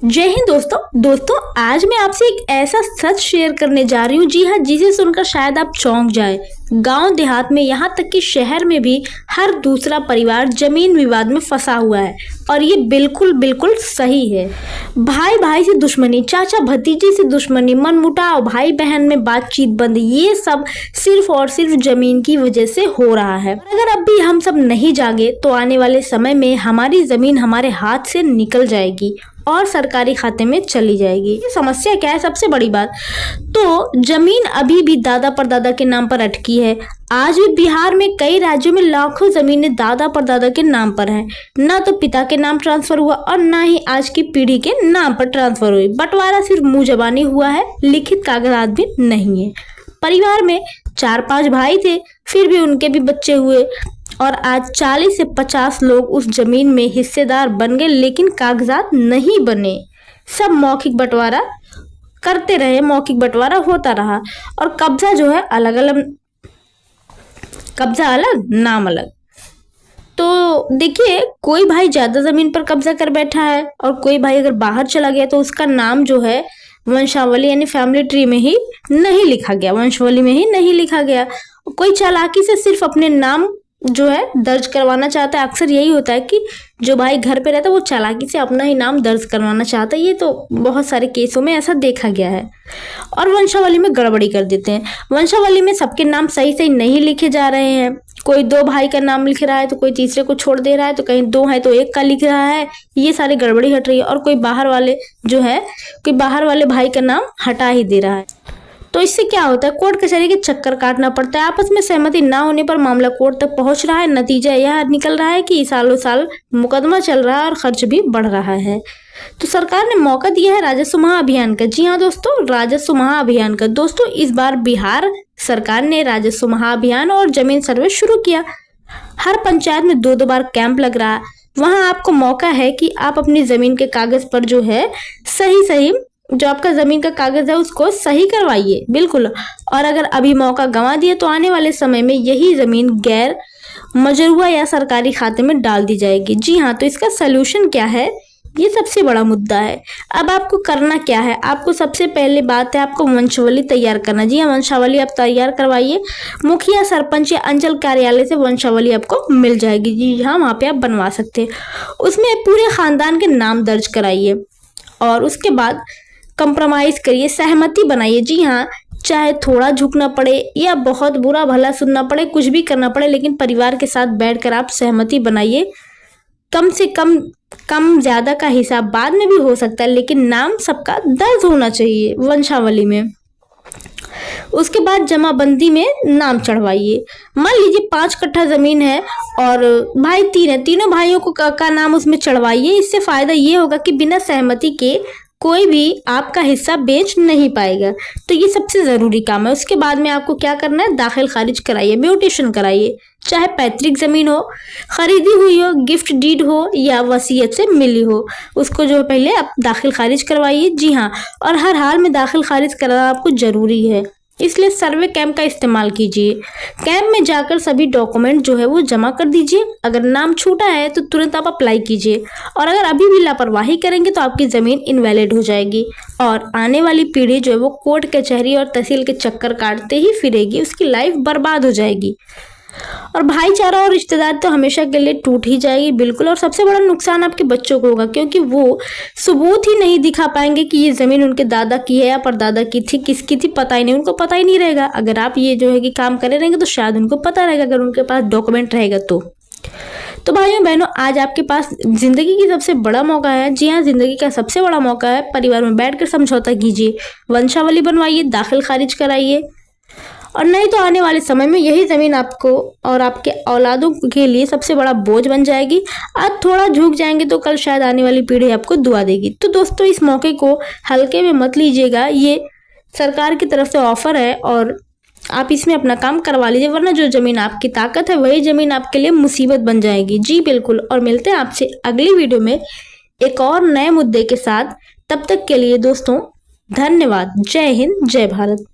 जय हिंद दोस्तों आज मैं आपसे एक ऐसा सच शेयर करने जा रही हूँ। जी हाँ, जिसे सुनकर शायद आप चौंक जाए। गांव देहात में यहाँ तक कि शहर में भी हर दूसरा परिवार जमीन विवाद में फंसा हुआ है और ये बिल्कुल सही है। भाई भाई से दुश्मनी, चाचा भतीजे से दुश्मनी, मनमुटाव, भाई बहन में बातचीत बंद, ये सब सिर्फ और सिर्फ जमीन की वजह से हो रहा है। अगर अब भी हम सब नहीं जागे तो आने वाले समय में हमारी जमीन हमारे हाथ से निकल जाएगी और सरकारी खाते में चली जाएगी। ये समस्या क्या है? सबसे बड़ी बात तो जमीन अभी भी दादा परदादा के नाम पर अटकी है। आज भी बिहार में कई राज्यों में लाखों जमीनें दादा परदादा के नाम पर हैं। ना तो पिता के नाम ट्रांसफर हुआ और ना ही आज की पीढ़ी के नाम पर ट्रांसफर हुई। बंटवारा सिर्फ मुंह जबानी हुआ है, लिखित कागजात भी नहीं है। परिवार में 4-5 भाई थे, फिर भी उनके भी बच्चे हुए और आज 40 से 50 लोग उस जमीन में हिस्सेदार बन गए, लेकिन कागजात नहीं बने। सब मौखिक बंटवारा करते रहे, मौखिक बंटवारा होता रहा और कब्जा जो है अलग अलग, कब्जा अलग नाम अलग। तो देखिए, कोई भाई ज्यादा जमीन पर कब्जा कर बैठा है और कोई भाई अगर बाहर चला गया तो उसका नाम जो है वंशावली यानी फैमिली ट्री में ही नहीं लिखा गया, वंशावली में ही नहीं लिखा गया। कोई चालाकी से सिर्फ अपने नाम जो है दर्ज करवाना चाहता है। अक्सर यही होता है कि जो भाई घर पे रहता है वो चालाकी से अपना ही नाम दर्ज करवाना चाहता है। ये तो बहुत सारे केसों में ऐसा देखा गया है और वंशावली में गड़बड़ी कर देते हैं। वंशावली में सबके नाम सही नहीं लिखे जा रहे हैं। कोई 2 भाई का नाम लिख रहा है तो कोई तीसरे को छोड़ दे रहा है, तो कहीं 2 है तो 1 का लिख रहा है। ये सारी गड़बड़ी हट रही है और कोई बाहर वाले भाई का नाम हटा ही दे रहा है। तो इससे क्या होता है? कोर्ट कचहरी के चक्कर काटना पड़ता है। आपस में सहमति ना होने पर मामला कोर्ट तक पहुंच रहा है। नतीजा यह निकल रहा है कि सालों साल मुकदमा चल रहा है और खर्च भी बढ़ रहा है। तो सरकार ने मौका दिया है राजस्व महाअभियान का। जी हाँ दोस्तों, राजस्व महाअभियान का। दोस्तों, इस बार बिहार सरकार ने राजस्व महाअभियान और जमीन सर्वे शुरू किया। हर पंचायत में 2-2 बार कैंप लग रहा है। वहां आपको मौका है कि आप अपनी जमीन के कागज पर जो है सही जो आपका जमीन का कागज है उसको सही करवाइए, बिल्कुल। और अगर अभी मौका गंवा दिए तो आने वाले समय में यही जमीन गैर मजरूआ या सरकारी खाते में डाल दी जाएगी। जी हाँ, तो इसका सलूशन क्या है? ये सबसे बड़ा मुद्दा है। अब आपको करना क्या है? आपको सबसे पहले बात है आपको वंशावली तैयार करना। जी हाँ, वंशावली आप तैयार करवाइए। मुखिया, सरपंच या अंचल कार्यालय से वंशावली आपको मिल जाएगी। जी हाँ, वहाँ पे आप बनवा सकते हैं। उसमें पूरे खानदान के नाम दर्ज कराइए और उसके बाद कंप्रोमाइज करिए, सहमति बनाइए। जी हाँ, चाहे थोड़ा झुकना पड़े या बहुत बुरा भला सुनना पड़े, कुछ भी करना पड़े, लेकिन परिवार के साथ बैठकर आप सहमति बनाइए। कम से कम ज्यादा का हिसाब बाद में भी हो सकता है, लेकिन नाम सबका दर्ज होना चाहिए वंशावली में। उसके बाद जमाबंदी में नाम चढ़वाइए। मान लीजिए 5 कट्ठा जमीन है और भाई 3 है, तीनों भाइयों को का नाम उसमें चढ़वाइए। इससे फायदा ये होगा कि बिना सहमति के कोई भी आपका हिस्सा बेच नहीं पाएगा। तो ये सबसे जरूरी काम है। उसके बाद में आपको क्या करना है? दाखिल खारिज कराइए, म्यूटेशन कराइए। चाहे पैतृक जमीन हो, खरीदी हुई हो, गिफ्ट डीड हो या वसीयत से मिली हो, उसको जो पहले आप दाखिल खारिज करवाइए। जी हाँ, और हर हाल में दाखिल खारिज कराना आपको जरूरी है, इसलिए सर्वे कैंप का इस्तेमाल कीजिए। कैंप में जाकर सभी डॉक्यूमेंट जो है वो जमा कर दीजिए। अगर नाम छूटा है तो तुरंत आप अप्लाई कीजिए और अगर अभी भी लापरवाही करेंगे तो आपकी ज़मीन इनवैलिड हो जाएगी और आने वाली पीढ़ी जो है वो कोर्ट कचहरी और तहसील के चक्कर काटते ही फिरेगी, उसकी लाइफ बर्बाद हो जाएगी और भाईचारा और रिश्तेदार तो हमेशा के लिए टूट ही जाएगी, बिल्कुल। और सबसे बड़ा नुकसान आपके बच्चों को होगा, क्योंकि वो सबूत ही नहीं दिखा पाएंगे कि ये जमीन उनके दादा की है या परदादा की थी, किसकी थी, पता ही नहीं, उनको पता ही नहीं रहेगा। अगर आप ये जो है कि काम करे रहेंगे तो शायद उनको पता रहेगा, अगर उनके पास डॉक्यूमेंट रहेगा तो भाइयों बहनों, आज आपके पास जिंदगी की सबसे बड़ा मौका है। जी हाँ, जिंदगी का सबसे बड़ा मौका है। परिवार में बैठकर समझौता कीजिए, वंशावली बनवाइए, दाखिल खारिज कराइए और नहीं तो आने वाले समय में यही जमीन आपको और आपके औलादों के लिए सबसे बड़ा बोझ बन जाएगी। आज थोड़ा झुक जाएंगे तो कल शायद आने वाली पीढ़ी आपको दुआ देगी। तो दोस्तों, इस मौके को हल्के में मत लीजिएगा। ये सरकार की तरफ से ऑफर है और आप इसमें अपना काम करवा लीजिए, वरना जो जमीन आपकी ताकत है वही जमीन आपके लिए मुसीबत बन जाएगी। जी बिल्कुल। और मिलते हैं आपसे अगली वीडियो में एक और नए मुद्दे के साथ। तब तक के लिए दोस्तों धन्यवाद। जय हिंद, जय भारत।